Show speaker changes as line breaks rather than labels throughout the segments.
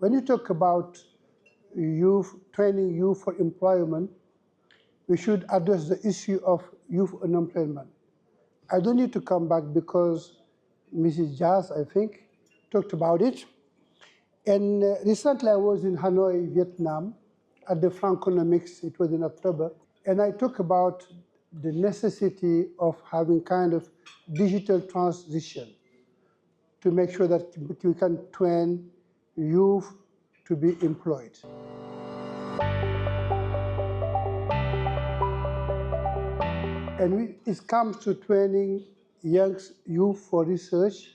when you talk about youth, training youth for employment, we should address the issue of youth unemployment. I don't need to come back because Mrs. Jazz, I think, talked about it. And recently I was in Hanoi, Vietnam, at the Franconomics, it was in October, and I talked about the necessity of having kind of digital transition to make sure that we can train youth to be employed. And it comes to training young youth for research,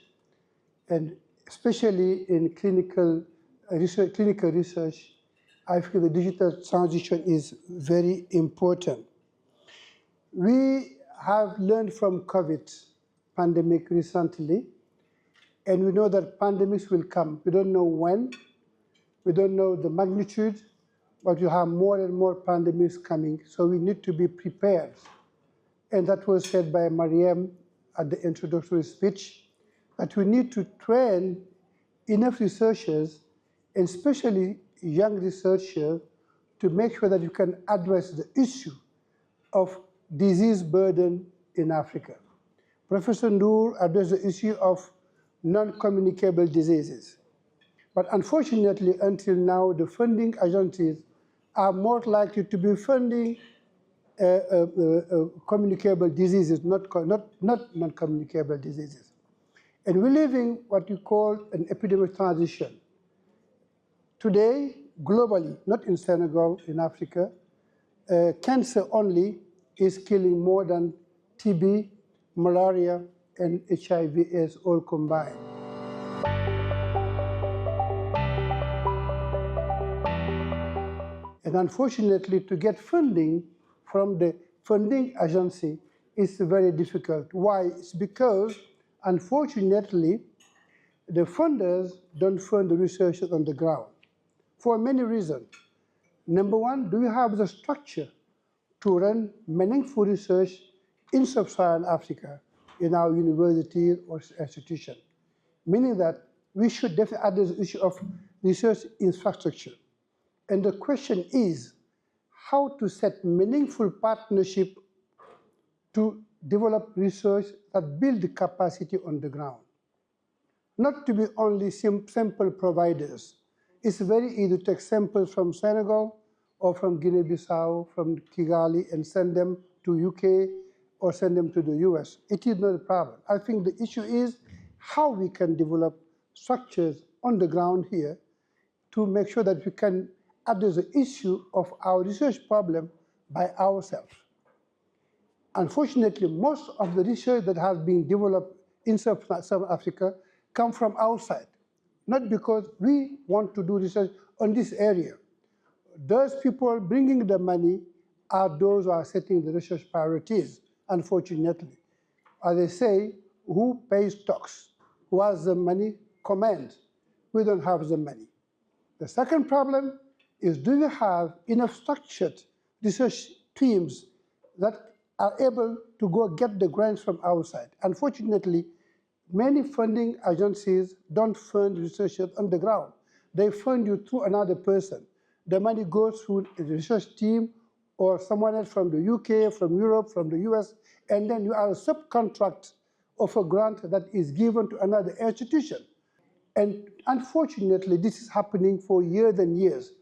and especially in clinical research, I feel the digital transition is very important. We have learned from COVID pandemic recently, and we know that pandemics will come. We don't know when, we don't know the magnitude, but you have more and more pandemics coming, so we need to be prepared. And that was said by Mariam at the introductory speech, that we need to train enough researchers, and especially young researchers, to make sure that you can address the issue of disease burden in Africa. Professor Noor addressed the issue of non-communicable diseases. But unfortunately, until now, the funding agencies are more likely to be funding communicable diseases, not non-communicable diseases. And we're living what you call an epidemic transition. Today, globally, not in Senegal, in Africa, cancer only is killing more than TB, malaria, and HIV/AIDS all combined. And unfortunately, to get funding from the funding agency is very difficult. Why? It's because, unfortunately, the funders don't fund the researchers on the ground for many reasons. Number one, do you have the structure to run meaningful research in sub-Saharan Africa in our universities or institutions? Meaning that we should definitely address the issue of research infrastructure. And the question is how to set meaningful partnership to develop research that build the capacity on the ground. Not to be only simple providers. It's very easy to take samples from Senegal or from Guinea-Bissau, from Kigali, and send them to UK or send them to the US. It is not a problem. I think the issue is how we can develop structures on the ground here to make sure that we can address the issue of our research problem by ourselves. Unfortunately, most of the research that has been developed in South Africa come from outside, not because we want to do research on this area. Those people bringing the money are those who are setting the research priorities, unfortunately. As they say, who pays tax? Who has the money? Command. We don't have the money. The second problem is, do you have enough structured research teams that are able to go get the grants from outside? Unfortunately, many funding agencies don't fund researchers on the ground. They fund you through another person. The money goes through a research team or someone else from the UK, from Europe, from the US, and then you are a subcontract of a grant that is given to another institution. And unfortunately, this is happening for years and years.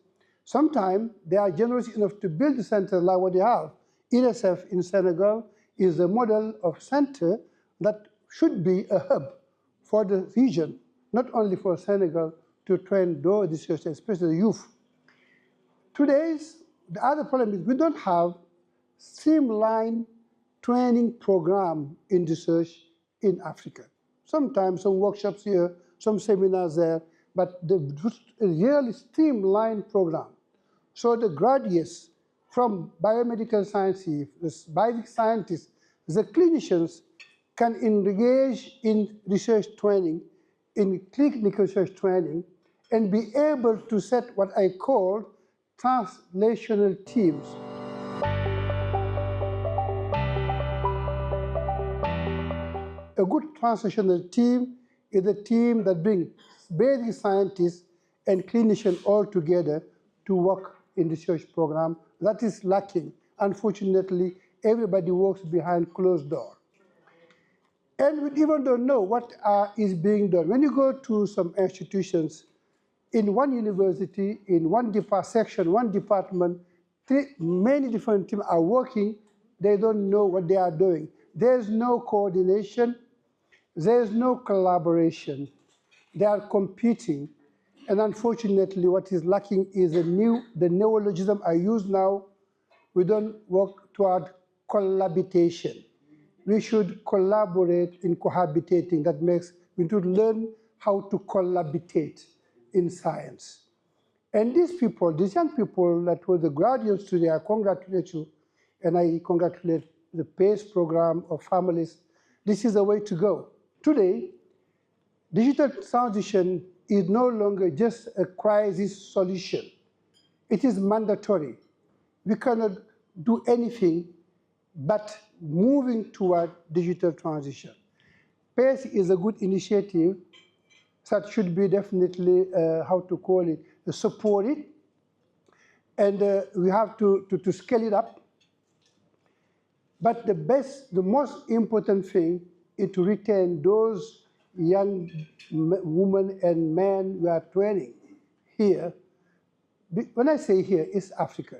Sometimes they are generous enough to build a center like what they have. IRSF in Senegal is a model of center that should be a hub for the region, not only for Senegal, to train those researchers, especially youth. The other problem is we don't have streamlined training program in research in Africa. Sometimes some workshops here, some seminars there, but the really streamlined program. So the graduates from biomedical sciences, the basic scientists, the clinicians can engage in research training, in clinical research training, and be able to set what I call translational teams. A good translational team is a team that brings basic scientists and clinicians all together to work in the research program. That is lacking. Unfortunately, everybody works behind closed doors. And we even don't know what is being done. When you go to some institutions, in one university, in one section, one department, many different teams are working. They don't know what they are doing. There's no coordination. There's no collaboration. They are competing. And unfortunately, what is lacking is the neologism I use now. We don't work toward collaboration. We should collaborate in cohabitating. That means we need to learn how to collaborate in science. And these people, these young people that were the graduates today, I congratulate you, and I congratulate the PACE program of Pharmalys. This is the way to go. Today, digital transition is no longer just a crisis solution. It is mandatory. We cannot do anything but moving toward digital transition. PACE is a good initiative that should be definitely, how to call it, supported. And we have to scale it up. But the most important thing is to retain those young women and men we are training here. When I say here, it's Africa.